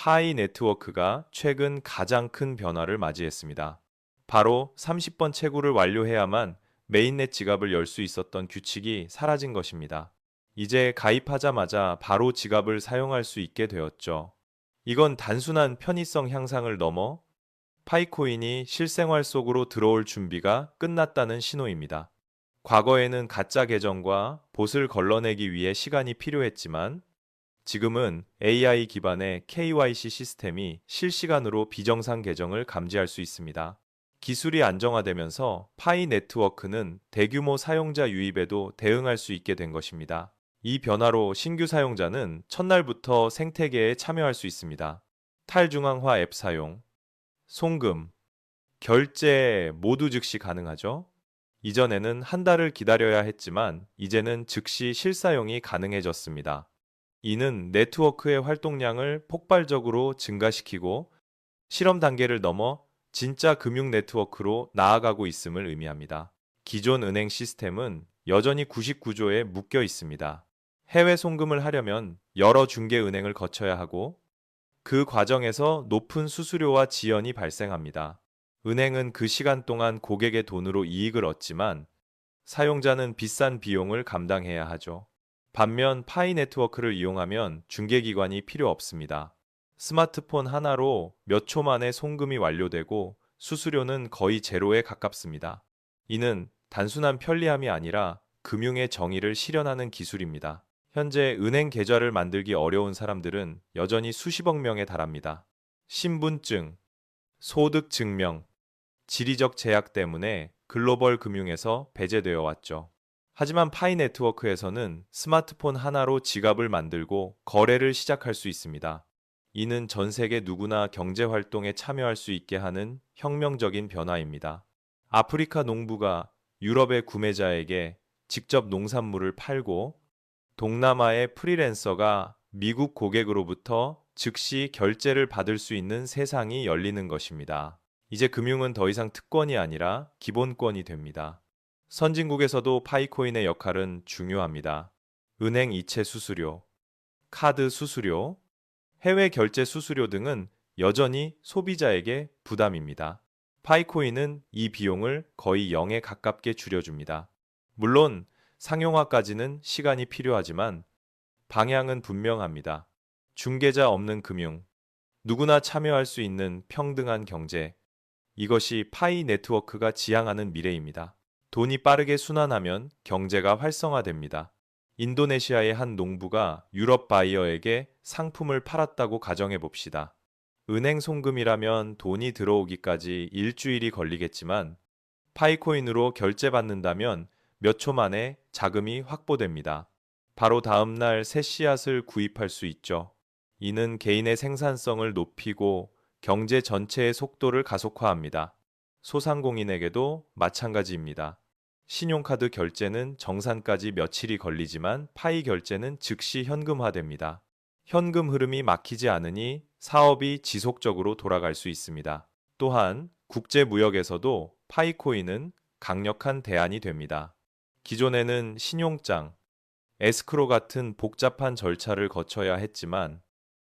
파이 네트워크가 최근 가장 큰 변화를 맞이했습니다. 바로 30번 채굴을 완료해야만 메인넷 지갑을 열 수 있었던 규칙이 사라진 것입니다. 이제 가입하자마자 바로 지갑을 사용할 수 있게 되었죠. 이건 단순한 편의성 향상을 넘어 파이코인이 실생활 속으로 들어올 준비가 끝났다는 신호입니다. 과거에는 가짜 계정과 봇을 걸러내기 위해 시간이 필요했지만 지금은 AI 기반의 KYC 시스템이 실시간으로 비정상 계정을 감지할 수 있습니다. 기술이 안정화되면서 파이 네트워크는 대규모 사용자 유입에도 대응할 수 있게 된 것입니다. 이 변화로 신규 사용자는 첫날부터 생태계에 참여할 수 있습니다. 탈중앙화 앱 사용, 송금, 결제 모두 즉시 가능하죠. 이전에는 한 달을 기다려야 했지만 이제는 즉시 실사용이 가능해졌습니다. 이는 네트워크의 활동량을 폭발적으로 증가시키고 실험 단계를 넘어 진짜 금융 네트워크로 나아가고 있음을 의미합니다. 기존 은행 시스템은 여전히 99조에 묶여 있습니다. 해외 송금을 하려면 여러 중개 은행을 거쳐야 하고 그 과정에서 높은 수수료와 지연이 발생합니다. 은행은 그 시간 동안 고객의 돈으로 이익을 얻지만 사용자는 비싼 비용을 감당해야 하죠. 반면 파이 네트워크를 이용하면 중개기관이 필요 없습니다. 스마트폰 하나로 몇 초 만에 송금이 완료되고 수수료는 거의 제로에 가깝습니다. 이는 단순한 편리함이 아니라 금융의 정의를 실현하는 기술입니다. 현재 은행 계좌를 만들기 어려운 사람들은 여전히 수십억 명에 달합니다. 신분증, 소득 증명, 지리적 제약 때문에 글로벌 금융에서 배제되어 왔죠. 하지만 파이 네트워크에서는 스마트폰 하나로 지갑을 만들고 거래를 시작할 수 있습니다. 이는 전 세계 누구나 경제 활동에 참여할 수 있게 하는 혁명적인 변화입니다. 아프리카 농부가 유럽의 구매자에게 직접 농산물을 팔고 동남아의 프리랜서가 미국 고객으로부터 즉시 결제를 받을 수 있는 세상이 열리는 것입니다. 이제 금융은 더 이상 특권이 아니라 기본권이 됩니다. 선진국에서도 파이코인의 역할은 중요합니다. 은행 이체 수수료, 카드 수수료, 해외 결제 수수료 등은 여전히 소비자에게 부담입니다. 파이코인은 이 비용을 거의 0에 가깝게 줄여줍니다. 물론 상용화까지는 시간이 필요하지만 방향은 분명합니다. 중개자 없는 금융, 누구나 참여할 수 있는 평등한 경제, 이것이 파이 네트워크가 지향하는 미래입니다. 돈이 빠르게 순환하면 경제가 활성화됩니다. 인도네시아의 한 농부가 유럽 바이어에게 상품을 팔았다고 가정해 봅시다. 은행 송금이라면 돈이 들어오기까지 일주일이 걸리겠지만 파이코인으로 결제받는다면 몇 초 만에 자금이 확보됩니다. 바로 다음 날 새 씨앗을 구입할 수 있죠. 이는 개인의 생산성을 높이고 경제 전체의 속도를 가속화합니다. 소상공인에게도 마찬가지입니다. 신용카드 결제는 정산까지 며칠이 걸리지만 파이 결제는 즉시 현금화됩니다. 현금 흐름이 막히지 않으니 사업이 지속적으로 돌아갈 수 있습니다. 또한 국제무역에서도 파이코인은 강력한 대안이 됩니다. 기존에는 신용장, 에스크로 같은 복잡한 절차를 거쳐야 했지만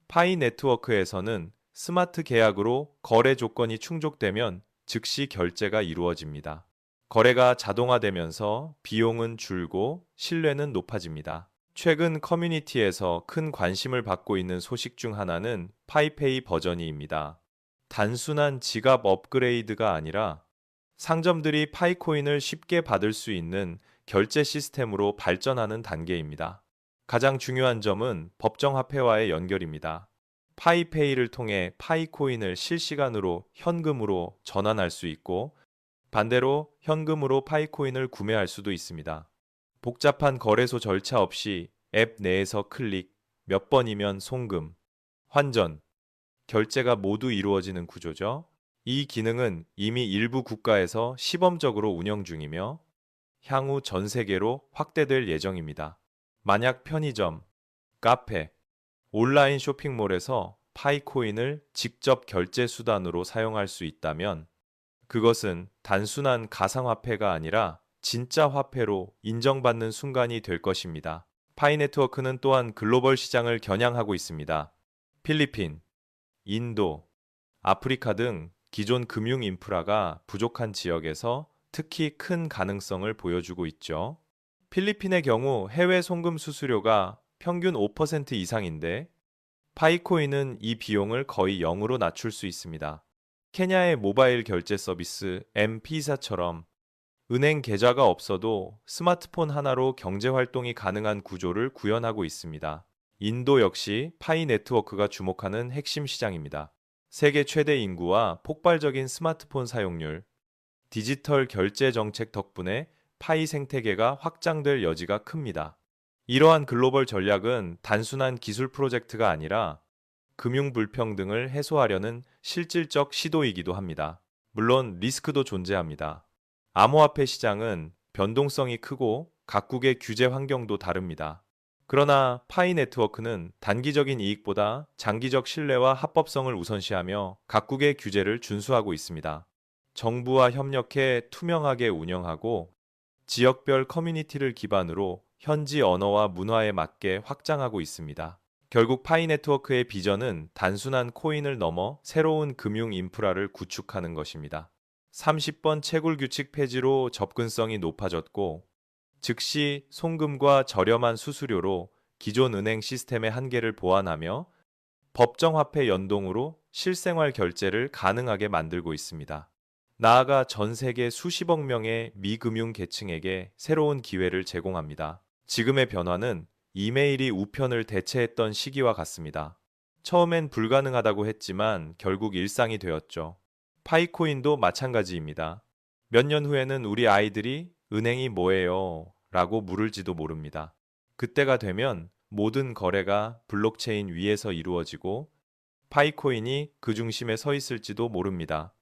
파이 네트워크에서는 스마트 계약으로 거래 조건이 충족되면 즉시 결제가 이루어집니다. 거래가 자동화되면서 비용은 줄고 신뢰는 높아집니다. 최근 커뮤니티에서 큰 관심을 받고 있는 소식 중 하나는 파이페이 버전이입니다. 단순한 지갑 업그레이드가 아니라 상점들이 파이코인을 쉽게 받을 수 있는 결제 시스템으로 발전하는 단계입니다. 가장 중요한 점은 법정화폐와의 연결입니다. 파이페이를 통해 파이코인을 실시간으로 현금으로 전환할 수 있고 반대로 현금으로 파이코인을 구매할 수도 있습니다. 복잡한 거래소 절차 없이 앱 내에서 클릭, 몇 번이면 송금, 환전, 결제가 모두 이루어지는 구조죠. 이 기능은 이미 일부 국가에서 시범적으로 운영 중이며 향후 전 세계로 확대될 예정입니다. 만약 편의점, 카페, 온라인 쇼핑몰에서 파이코인을 직접 결제 수단으로 사용할 수 있다면 그것은 단순한 가상화폐가 아니라 진짜 화폐로 인정받는 순간이 될 것입니다. 파이 네트워크는 또한 글로벌 시장을 겨냥하고 있습니다. 필리핀, 인도, 아프리카 등 기존 금융 인프라가 부족한 지역에서 특히 큰 가능성을 보여주고 있죠. 필리핀의 경우 해외 송금 수수료가 평균 5% 이상인데 파이코인은 이 비용을 거의 0으로 낮출 수 있습니다. 케냐의 모바일 결제 서비스 엠피사처럼 은행 계좌가 없어도 스마트폰 하나로 경제 활동이 가능한 구조를 구현하고 있습니다. 인도 역시 파이 네트워크가 주목하는 핵심 시장입니다. 세계 최대 인구와 폭발적인 스마트폰 사용률, 디지털 결제 정책 덕분에 파이 생태계가 확장될 여지가 큽니다. 이러한 글로벌 전략은 단순한 기술 프로젝트가 아니라 금융 불평등을 해소하려는 실질적 시도이기도 합니다. 물론 리스크도 존재합니다. 암호화폐 시장은 변동성이 크고 각국의 규제 환경도 다릅니다. 그러나 파이 네트워크는 단기적인 이익보다 장기적 신뢰와 합법성을 우선시하며 각국의 규제를 준수하고 있습니다. 정부와 협력해 투명하게 운영하고 지역별 커뮤니티를 기반으로 현지 언어와 문화에 맞게 확장하고 있습니다. 결국 파이 네트워크의 비전은 단순한 코인을 넘어 새로운 금융 인프라를 구축하는 것입니다. 30번 채굴 규칙 폐지로 접근성이 높아졌고, 즉시 송금과 저렴한 수수료로 기존 은행 시스템의 한계를 보완하며 법정화폐 연동으로 실생활 결제를 가능하게 만들고 있습니다. 나아가 전 세계 수십억 명의 미금융 계층에게 새로운 기회를 제공합니다. 지금의 변화는 이메일이 우편을 대체했던 시기와 같습니다. 처음엔 불가능하다고 했지만 결국 일상이 되었죠. 파이코인도 마찬가지입니다. 몇 년 후에는 우리 아이들이 은행이 뭐예요? 라고 물을지도 모릅니다. 그때가 되면 모든 거래가 블록체인 위에서 이루어지고 파이코인이 그 중심에 서 있을지도 모릅니다.